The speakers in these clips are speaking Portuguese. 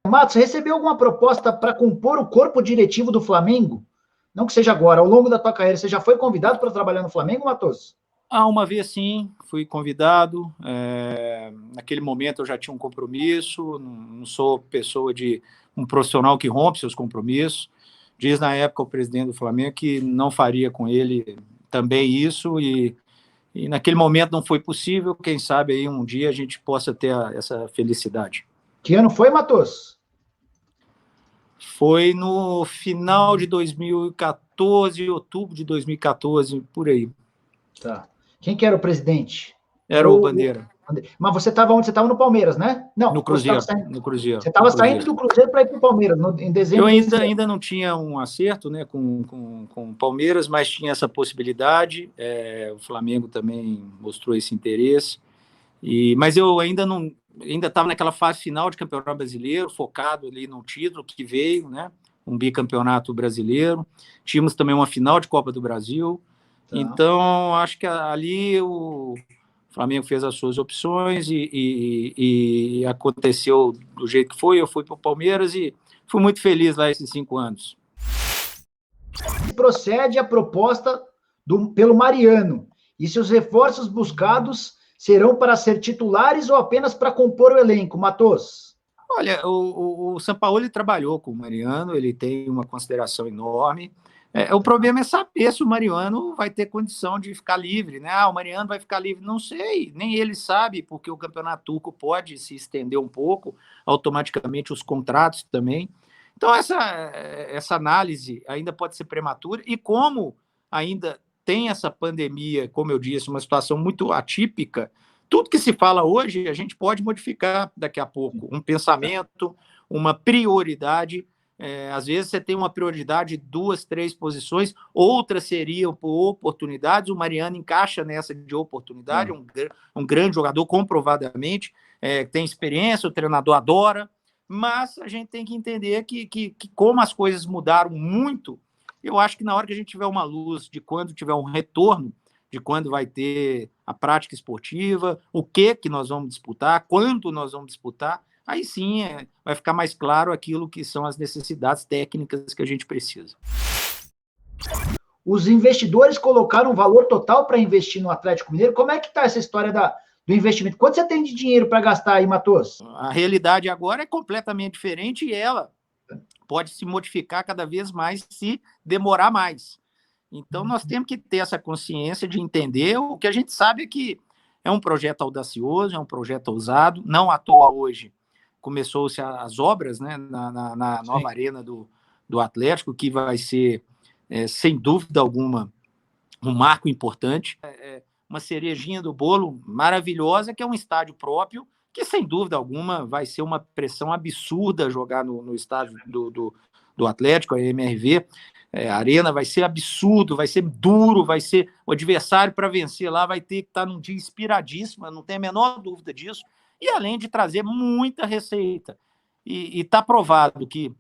Matos, você recebeu alguma proposta para compor o corpo diretivo do Flamengo? Não que seja agora, ao longo da tua carreira, você já foi convidado para trabalhar no Flamengo, Matos? Uma vez sim, fui convidado. Naquele momento eu já tinha um compromisso, não sou pessoa de um profissional que rompe seus compromissos. Diz na época o presidente do Flamengo que não faria com ele também isso, e naquele momento não foi possível. Quem sabe aí um dia a gente possa ter essa felicidade. Que ano foi, Matos? Foi no final de 2014, outubro de 2014, por aí. Tá. Quem que era o presidente? Era o Bandeira. Mas você estava onde? Você estava no Palmeiras, né? Não, no Cruzeiro. No Cruzeiro. Você estava saindo do Cruzeiro para ir para o Palmeiras, em dezembro. Eu ainda não tinha um acerto, né, com o Palmeiras, mas tinha essa possibilidade. O Flamengo também mostrou esse interesse. Mas eu ainda estava naquela fase final de Campeonato Brasileiro, focado ali no título que veio, né? Um bicampeonato brasileiro. Tínhamos também uma final de Copa do Brasil. Tá. Então, acho que ali o Flamengo fez as suas opções e aconteceu do jeito que foi. Eu fui para o Palmeiras e fui muito feliz lá esses 5 anos. Procede a proposta pelo Mariano. E se os reforços buscados serão para ser titulares ou apenas para compor o elenco, Matos? Olha, o Sampaoli trabalhou com o Mariano, ele tem uma consideração enorme. O problema é saber se o Mariano vai ter condição de ficar livre, né? O Mariano vai ficar livre, não sei, nem ele sabe, porque o campeonato turco pode se estender um pouco, automaticamente os contratos também. Então, essa análise ainda pode ser prematura, e como ainda tem essa pandemia, como eu disse, uma situação muito atípica, tudo que se fala hoje a gente pode modificar daqui a pouco, um pensamento, uma prioridade. Às vezes você tem uma prioridade de 2, 3 posições, outras seriam por oportunidades. O Mariano encaixa nessa de oportunidade, um grande jogador, comprovadamente, tem experiência, o treinador adora, mas a gente tem que entender que como as coisas mudaram muito, eu acho que na hora que a gente tiver uma luz de quando tiver um retorno, de quando vai ter a prática esportiva, o que nós vamos disputar, quanto nós vamos disputar, aí sim vai ficar mais claro aquilo que são as necessidades técnicas que a gente precisa. Os investidores colocaram um valor total para investir no Atlético Mineiro. Como é que está essa história do investimento? Quanto você tem de dinheiro para gastar aí, Matos? A realidade agora é completamente diferente e ela pode se modificar cada vez mais se demorar mais. Então, nós temos que ter essa consciência de entender. O que a gente sabe é que é um projeto audacioso, é um projeto ousado. Não à toa hoje começou-se as obras, né, na nova arena do Atlético, que vai ser, sem dúvida alguma, um marco importante. Uma cerejinha do bolo maravilhosa, que é um estádio próprio, que, sem dúvida alguma, vai ser uma pressão absurda jogar no estádio do Atlético, a MRV. A arena vai ser absurdo, vai ser duro, vai ser o adversário para vencer lá, vai ter que estar num dia inspiradíssimo, não tem a menor dúvida disso, e além de trazer muita receita. E está provado que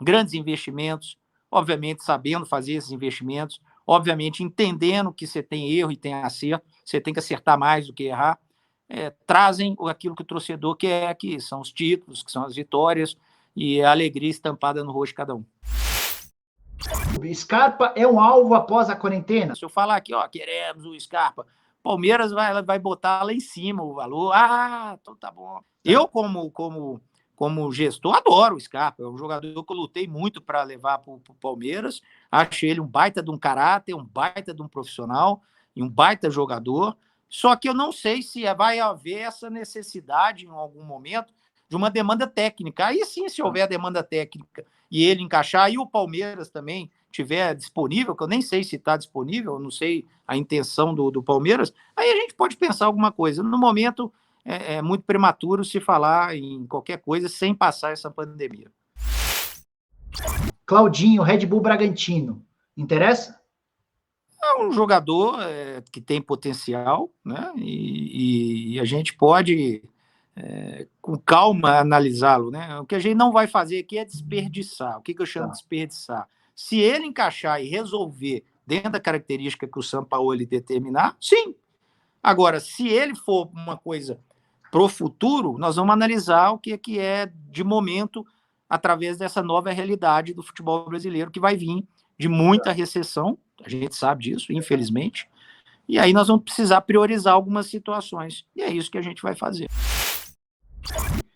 grandes investimentos, obviamente sabendo fazer esses investimentos, obviamente entendendo que você tem erro e tem acerto, você tem que acertar mais do que errar, trazem aquilo que o torcedor quer, que são os títulos, que são as vitórias, e a alegria estampada no rosto de cada um. Scarpa é um alvo após a quarentena? Se eu falar aqui, queremos o Scarpa, Palmeiras vai botar lá em cima o valor. Então tá bom. Eu, como gestor, adoro o Scarpa. É um jogador que eu lutei muito para levar para o Palmeiras. Acho ele um baita de um caráter, um baita de um profissional e um baita jogador. Só que eu não sei se vai haver essa necessidade em algum momento de uma demanda técnica. Aí sim, se houver demanda técnica e ele encaixar, e o Palmeiras também tiver disponível, que eu nem sei se está disponível, não sei a intenção do Palmeiras, aí a gente pode pensar alguma coisa. No momento, é muito prematuro se falar em qualquer coisa sem passar essa pandemia. Claudinho, Red Bull Bragantino, interessa? É um jogador que tem potencial, né? E a gente pode, com calma, analisá-lo, né? O que a gente não vai fazer aqui é desperdiçar. O que eu chamo de desperdiçar? Se ele encaixar e resolver dentro da característica que o Sampaoli determinar, sim. Agora, se ele for uma coisa para o futuro, nós vamos analisar o que é de momento através dessa nova realidade do futebol brasileiro, que vai vir de muita recessão, a gente sabe disso, infelizmente, e aí nós vamos precisar priorizar algumas situações, e é isso que a gente vai fazer.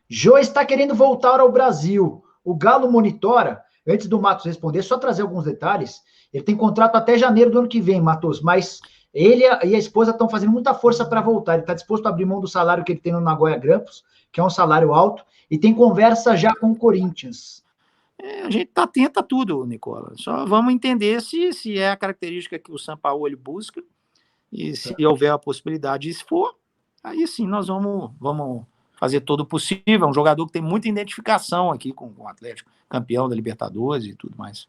Jô está querendo voltar ao Brasil. O Galo monitora, antes do Matos responder, só trazer alguns detalhes, ele tem contrato até janeiro do ano que vem, Matos, mas ele e a esposa estão fazendo muita força para voltar. Ele está disposto a abrir mão do salário que ele tem no Nagoya Grampus, que é um salário alto, e tem conversa já com o Corinthians. A gente está atento a tudo, Nicola. Só vamos entender se é a característica que o Sampaoli busca, e se houver a possibilidade, e se for, aí sim nós vamos fazer todo o possível. É um jogador que tem muita identificação aqui com o Atlético, campeão da Libertadores e tudo mais.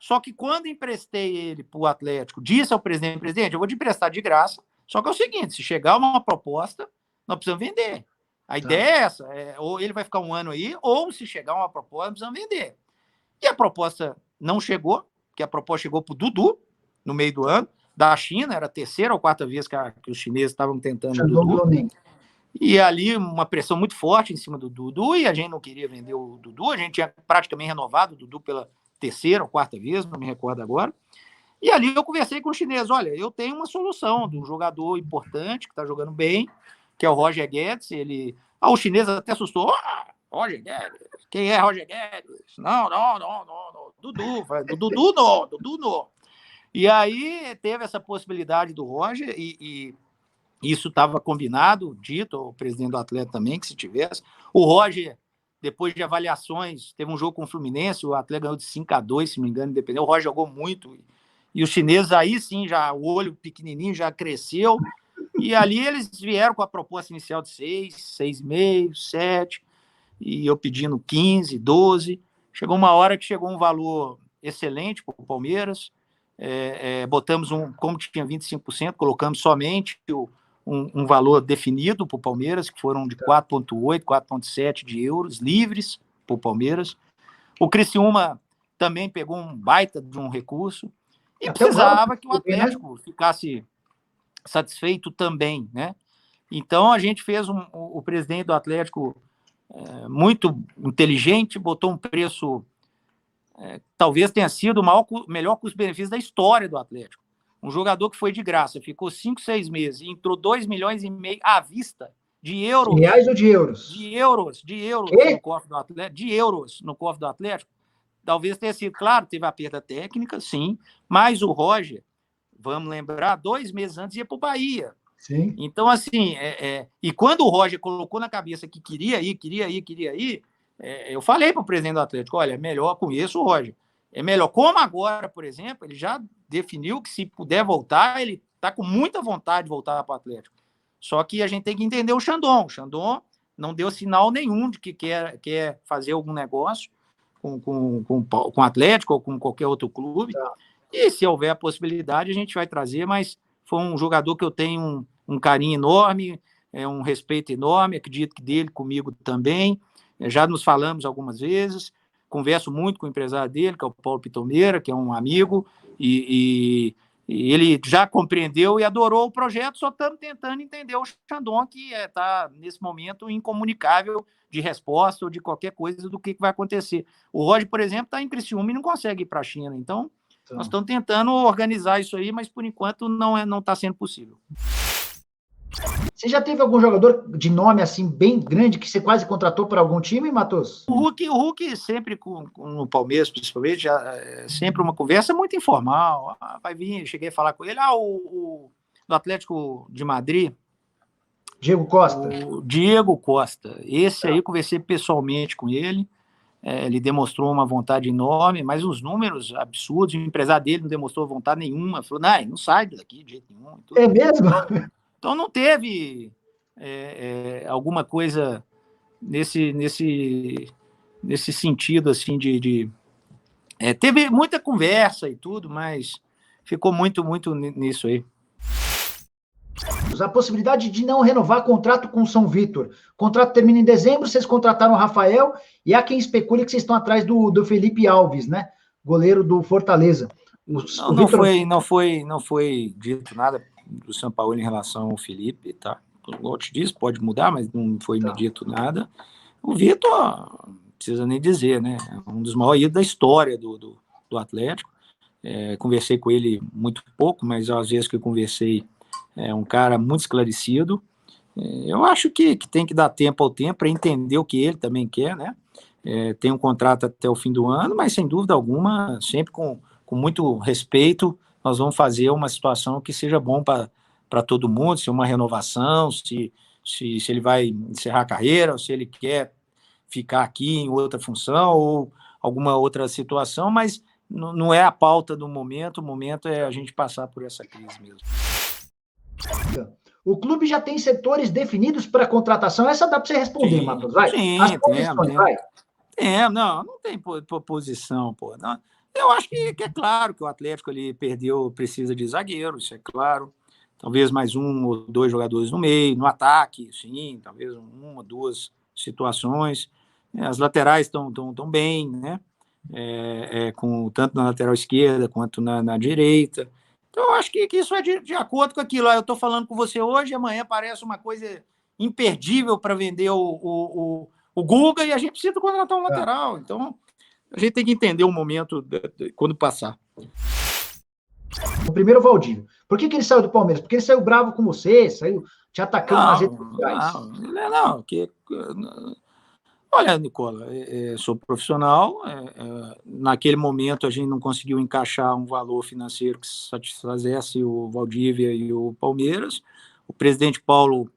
Só que quando emprestei ele para o Atlético, disse ao presidente, eu vou te emprestar de graça, só que é o seguinte, se chegar uma proposta, nós precisamos vender. A ideia é essa, ou ele vai ficar um ano aí, ou se chegar uma proposta, nós precisamos vender. E a proposta não chegou, porque a proposta chegou para o Dudu, no meio do ano, da China, era a terceira ou quarta vez que os chineses estavam tentando o Dudu. E ali uma pressão muito forte em cima do Dudu, e a gente não queria vender o Dudu, a gente tinha praticamente renovado o Dudu pela terceira ou quarta vez, não me recordo agora. E ali eu conversei com os chineses, olha, eu tenho uma solução de um jogador importante, que está jogando bem, que é o Roger Guedes, o chinês até assustou, Roger Guedes, quem é Roger Guedes? Não, Dudu não. E aí teve essa possibilidade do Roger, e isso estava combinado, dito ao presidente do Atlético também, que se tivesse. O Roger, depois de avaliações, teve um jogo com o Fluminense, o Atlético ganhou de 5-2, se não me engano, independente. O Roger jogou muito, e os chineses aí sim, já o olho pequenininho já cresceu, e ali eles vieram com a proposta inicial de 6, 6,5, 7, e eu pedindo 15, 12. Chegou uma hora que chegou um valor excelente para o Palmeiras, botamos como tinha 25%, colocamos somente um valor definido para o Palmeiras, que foram de 4,8, 4,7 de euros livres para o Palmeiras. O Criciúma também pegou um baita de um recurso e precisava que o Atlético ficasse satisfeito também, né? Então a gente fez o presidente do Atlético muito inteligente, botou um preço talvez tenha sido o melhor custo-benefício da história do Atlético. Um jogador que foi de graça, ficou 5, 6 meses, e entrou 2,5 milhões à vista de euros. De reais ou de euros? De euros no cofre do Atlético. De euros no cofre do Atlético. Talvez tenha sido, claro, teve a perda técnica, sim, mas o Roger, vamos lembrar, 2 meses antes ia para o Bahia. Sim. Então, assim, e quando o Roger colocou na cabeça que queria ir, eu falei para o presidente do Atlético, olha, é melhor com isso, Roger. É melhor. Como agora, por exemplo, ele já definiu que se puder voltar, ele está com muita vontade de voltar para o Atlético. Só que a gente tem que entender o Xandão. O Xandão não deu sinal nenhum de que quer fazer algum negócio com o Atlético ou com qualquer outro clube. E se houver a possibilidade, a gente vai trazer, mas foi um jogador que eu tenho um carinho enorme, um respeito enorme, acredito que dele comigo também. Já nos falamos algumas vezes, converso muito com o empresário dele, que é o Paulo Pitomeira, que é um amigo, e ele já compreendeu e adorou o projeto, só estamos tentando entender o Xandão, que está, nesse momento, incomunicável de resposta ou de qualquer coisa do que vai acontecer. O Roger, por exemplo, está em Criciúma e não consegue ir para a China, então nós estamos tentando organizar isso aí, mas por enquanto não está sendo possível. Você já teve algum jogador de nome assim bem grande que você quase contratou para algum time, Matos? O Hulk sempre no Palmeiras, principalmente, sempre uma conversa muito informal. Vai vir, cheguei a falar com ele. Do Atlético de Madrid. Diego Costa. O Diego Costa. Esse aí eu conversei pessoalmente com ele. Ele demonstrou uma vontade enorme, mas os números absurdos. O empresário dele não demonstrou vontade nenhuma. Falou, não sai daqui de jeito nenhum. É mesmo? Então não teve alguma coisa nesse sentido assim teve muita conversa e tudo, mas ficou muito nisso aí. A possibilidade de não renovar contrato com o São Vitor. O contrato termina em dezembro, vocês contrataram o Rafael, e há quem especule que vocês estão atrás do Felipe Alves, né? Goleiro do Fortaleza. Não foi dito nada do São Paulo em relação ao Felipe, tá? Como eu te disse, pode mudar, mas não foi me dito nada. O Vitor, não precisa nem dizer, né? É um dos maiores ídolos da história do Atlético. Conversei com ele muito pouco, mas às vezes que eu conversei, é um cara muito esclarecido. Eu acho que tem que dar tempo ao tempo para entender o que ele também quer, né? Tem um contrato até o fim do ano, mas sem dúvida alguma, sempre com muito respeito, nós vamos fazer uma situação que seja bom para todo mundo, se uma renovação, se ele vai encerrar a carreira, ou se ele quer ficar aqui em outra função, ou alguma outra situação, mas não é a pauta do momento, o momento é a gente passar por essa crise mesmo. O clube já tem setores definidos para contratação? Essa dá para você responder, Matheus, vai. Sim, As posições, vai. Não tem posição, pô. Não, eu acho que é claro que o Atlético ali precisa de zagueiro, isso é claro. Talvez mais um ou dois jogadores no meio, no ataque, sim, talvez uma ou duas situações. As laterais estão bem, né? Tanto na lateral esquerda quanto na direita. Então, eu acho que isso é de acordo com aquilo. Eu estou falando com você hoje, amanhã parece uma coisa imperdível para vender o Guga e a gente precisa contratar um lateral. Então, a gente tem que entender o momento quando passar. O primeiro, Valdívio. Por que ele saiu do Palmeiras? Porque ele saiu bravo com você, saiu te atacando nas redes sociais. Olha, Nicola, sou profissional. Naquele momento, a gente não conseguiu encaixar um valor financeiro que satisfazesse o Valdívia e o Palmeiras. O presidente Paulo,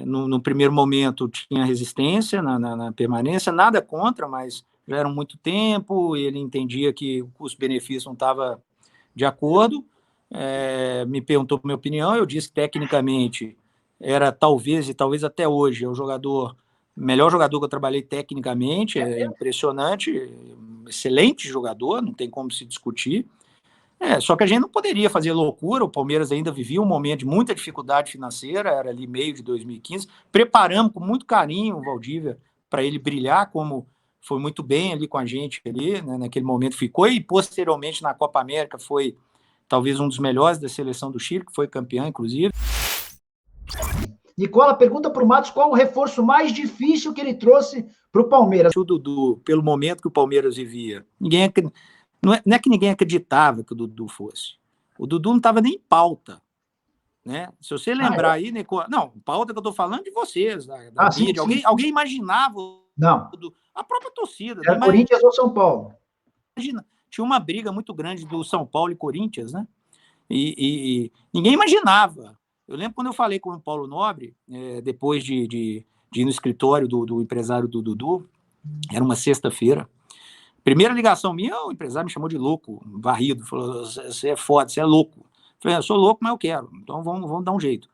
no primeiro momento, tinha resistência na permanência, nada contra, mas já era muito tempo, ele entendia que o custo-benefício não estava de acordo. Me perguntou a minha opinião, eu disse que, tecnicamente, era talvez, e talvez até hoje, é o melhor jogador que eu trabalhei tecnicamente, é impressionante, excelente jogador, não tem como se discutir. Só que a gente não poderia fazer loucura, o Palmeiras ainda vivia um momento de muita dificuldade financeira, era ali meio de 2015, preparamos com muito carinho o Valdívia para ele brilhar, como foi muito bem ali com a gente, ali, né, naquele momento ficou, e posteriormente na Copa América foi talvez um dos melhores da seleção do Chile, que foi campeão, inclusive. Nicola, pergunta para o Matos qual o reforço mais difícil que ele trouxe para o Palmeiras. O Dudu, pelo momento que o Palmeiras vivia, não é que ninguém acreditava que o Dudu fosse. O Dudu não estava nem em pauta. Né? Se você lembrar aí, Nicola, não, pauta que eu estou falando de vocês, da mídia. Sim. Alguém imaginava a própria torcida. Era Corinthians ou São Paulo? Imagina, tinha uma briga muito grande do São Paulo e Corinthians, né? E ninguém imaginava. Eu lembro quando eu falei com o Paulo Nobre, depois de ir no escritório do empresário do Dudu, era uma sexta-feira. Primeira ligação minha, o empresário me chamou de louco, varrido, falou: você é foda, você é louco. Eu falei: eu sou louco, mas eu quero, então vamos dar um jeito.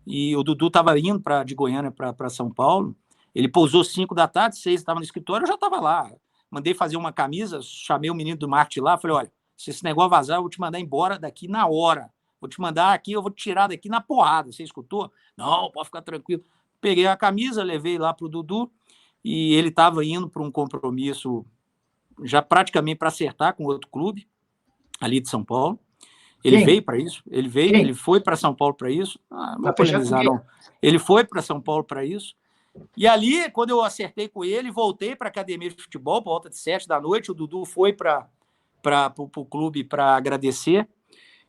E o Dudu estava indo de Goiânia para São Paulo, ele pousou 5 da tarde, 6 estava no escritório, eu já estava lá. Mandei fazer uma camisa, chamei o menino do marketing lá, falei: olha, se esse negócio vazar, eu vou te mandar embora daqui na hora. Vou te mandar aqui, eu vou te tirar daqui na porrada. Você escutou? Não, pode ficar tranquilo. Peguei a camisa, levei lá para o Dudu, e ele estava indo para um compromisso já praticamente para acertar com outro clube, ali de São Paulo. Ele veio para isso, ele foi para São Paulo para isso. Não vou polemizar, não. Ele foi para São Paulo para isso. E ali, quando eu acertei com ele, voltei para a academia de futebol, por volta de 7 da noite, o Dudu foi para o clube para agradecer.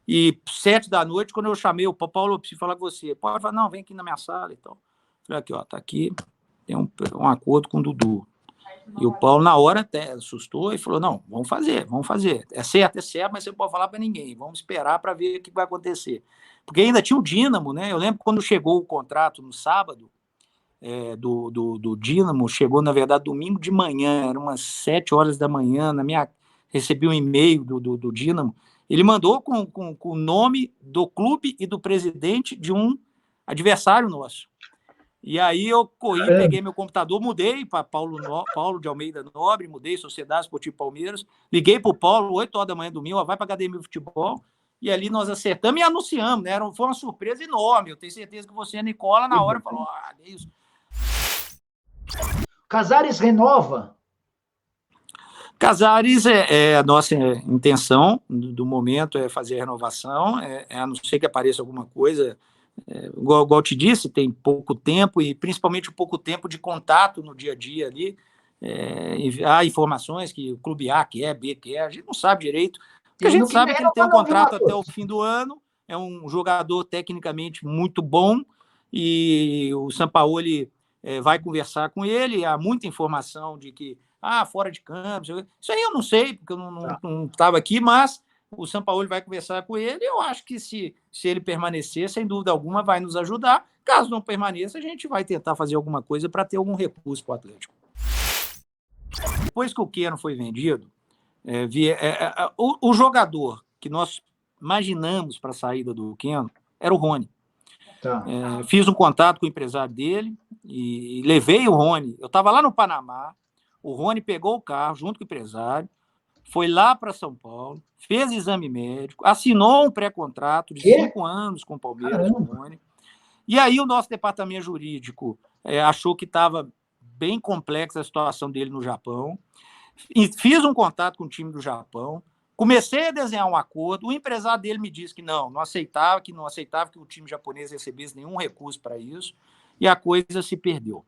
E 7 da noite, quando eu chamei o Paulo, eu preciso falar com você. Pode falar: não, vem aqui na minha sala e tal. Falei: aqui, ó, tá aqui, tem um acordo com o Dudu. E o Paulo, na hora, até assustou e falou: não, vamos fazer. É certo, mas você não pode falar para ninguém. Vamos esperar para ver o que vai acontecer. Porque ainda tinha o Dínamo, né? Eu lembro quando chegou o contrato no sábado, do Dínamo, chegou, na verdade, domingo de manhã, eram umas 7 horas da manhã, recebi um e-mail do Dínamo. Ele mandou com o nome do clube e do presidente de um adversário nosso. E aí eu corri, peguei meu computador, mudei para Paulo de Almeida Nobre, mudei Sociedade Esportiva Palmeiras, liguei para o Paulo, 8 horas da manhã, domingo, vai para a academia de futebol, e ali nós acertamos e anunciamos, né? Foi uma surpresa enorme. Eu tenho certeza que você, Nicola, na hora falou: é isso. Casares renova? Casares, a nossa intenção do momento é fazer a renovação, a não ser que apareça alguma coisa igual eu te disse, tem pouco tempo e principalmente pouco tempo de contato no dia a dia ali. Há informações que o clube A quer, B quer, a gente não sabe direito. O que a gente sabe é que ele tem um contrato até o fim do ano, é um jogador tecnicamente muito bom e o Sampaoli vai conversar com ele. Há muita informação de que, fora de campo, isso aí eu não sei, porque eu não estava aqui, mas o Sampaoli vai conversar com ele. Eu acho que se ele permanecer, sem dúvida alguma, vai nos ajudar. Caso não permaneça, a gente vai tentar fazer alguma coisa para ter algum recurso para o Atlético. Depois que o Keno foi vendido, o jogador que nós imaginamos para a saída do Keno era o Rony. Tá. Fiz um contato com o empresário dele e levei o Rony. Eu estava lá no Panamá, o Rony pegou o carro junto com o empresário, foi lá para São Paulo, fez exame médico, assinou um pré-contrato de 5 anos com o Palmeiras, o Rony. E aí o nosso departamento jurídico achou que estava bem complexa a situação dele no Japão. E fiz um contato com o time do Japão, comecei a desenhar um acordo, o empresário dele me disse que não aceitava que o time japonês recebesse nenhum recurso para isso, e a coisa se perdeu.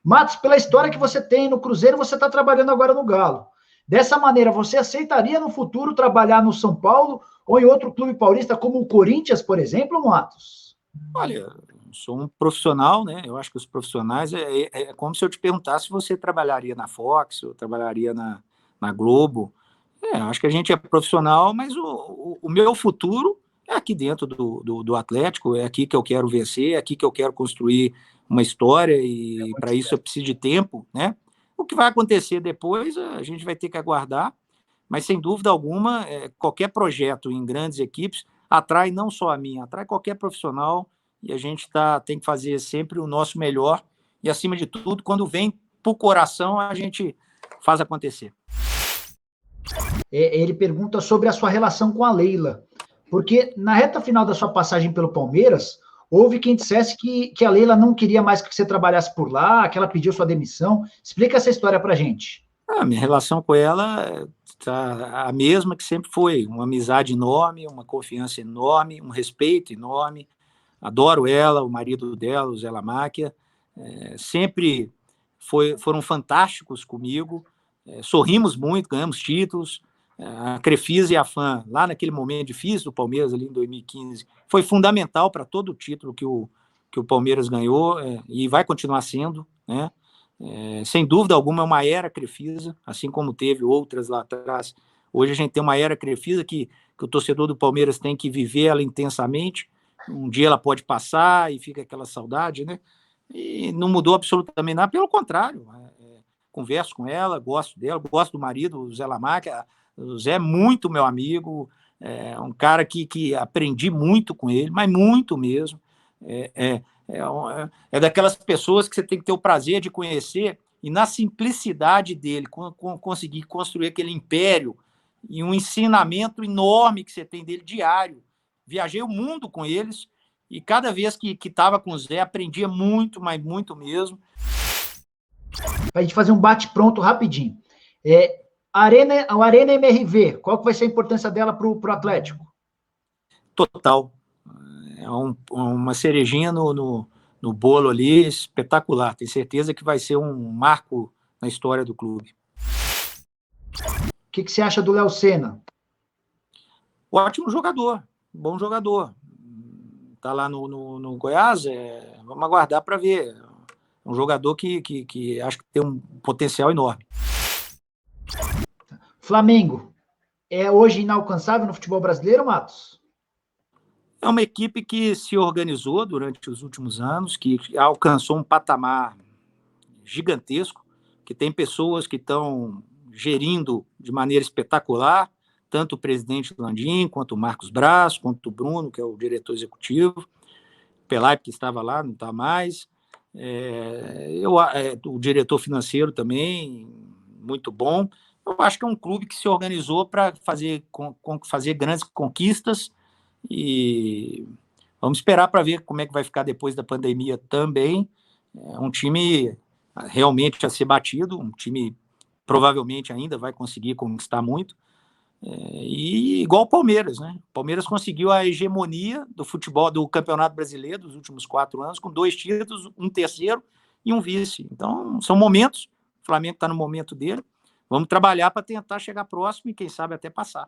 Matos, pela história que você tem no Cruzeiro, você está trabalhando agora no Galo. Dessa maneira, você aceitaria no futuro trabalhar no São Paulo ou em outro clube paulista, como o Corinthians, por exemplo, Matos? Olha, sou um profissional, né? Eu acho que os profissionais é como se eu te perguntasse se você trabalharia na Fox ou trabalharia na Globo. Acho que a gente é profissional, mas o meu futuro é aqui dentro do Atlético, é aqui que eu quero vencer, é aqui que eu quero construir uma história e para isso eu preciso de tempo, né? O que vai acontecer depois a gente vai ter que aguardar, mas sem dúvida alguma, qualquer projeto em grandes equipes atrai não só a mim, atrai qualquer profissional. E a gente tem que fazer sempre o nosso melhor. E, acima de tudo, quando vem para o coração, a gente faz acontecer. Ele pergunta sobre a sua relação com a Leila. Porque na reta final da sua passagem pelo Palmeiras, houve quem dissesse que a Leila não queria mais que você trabalhasse por lá, que ela pediu sua demissão. Explica essa história para a gente. A minha relação com ela está a mesma que sempre foi. Uma amizade enorme, uma confiança enorme, um respeito enorme. Adoro ela, o marido dela, o Zé Lamáquia, sempre foram fantásticos comigo, sorrimos muito, ganhamos títulos. A Crefisa e a FAM, lá naquele momento difícil do Palmeiras, ali em 2015, foi fundamental para todo o título que o Palmeiras ganhou e vai continuar sendo, né? Sem dúvida alguma, é uma era Crefisa, assim como teve outras lá atrás. Hoje a gente tem uma era Crefisa que o torcedor do Palmeiras tem que viver ela intensamente. Um dia ela pode passar e fica aquela saudade, né? E não mudou absolutamente nada, pelo contrário. Converso com ela, gosto dela, gosto do marido, o Zé Lamáquia. O Zé é muito meu amigo, é um cara que aprendi muito com ele, mas muito mesmo. É daquelas pessoas que você tem que ter o prazer de conhecer e, na simplicidade dele, conseguir construir aquele império e um ensinamento enorme que você tem dele diário. Viajei o mundo com eles e cada vez que estava com o Zé, aprendia muito, mas muito mesmo. Para a gente fazer um bate-pronto rapidinho. A Arena MRV, qual que vai ser a importância dela para o Atlético? Total. É uma cerejinha no bolo ali, espetacular. Tenho certeza que vai ser um marco na história do clube. O que você acha do Léo Senna? Ótimo jogador. Bom jogador. Está lá no Goiás, vamos aguardar para ver. Um jogador que acho que tem um potencial enorme. Flamengo, é hoje inalcançável no futebol brasileiro, Matos? É uma equipe que se organizou durante os últimos anos, que alcançou um patamar gigantesco, que tem pessoas que estão gerindo de maneira espetacular, tanto o presidente Landim, quanto o Marcos Braz, quanto o Bruno, que é o diretor executivo, Pelaipe, que estava lá, não está mais, o diretor financeiro também, muito bom. Eu acho que é um clube que se organizou para fazer grandes conquistas e vamos esperar para ver como é que vai ficar depois da pandemia também. É um time realmente a ser batido, um time provavelmente ainda vai conseguir conquistar muito. E igual o Palmeiras, né? O Palmeiras conseguiu a hegemonia do futebol do Campeonato Brasileiro dos últimos 4 anos, com 2 títulos, um terceiro e um vice. Então, são momentos. O Flamengo está no momento dele. Vamos trabalhar para tentar chegar próximo e, quem sabe, até passar.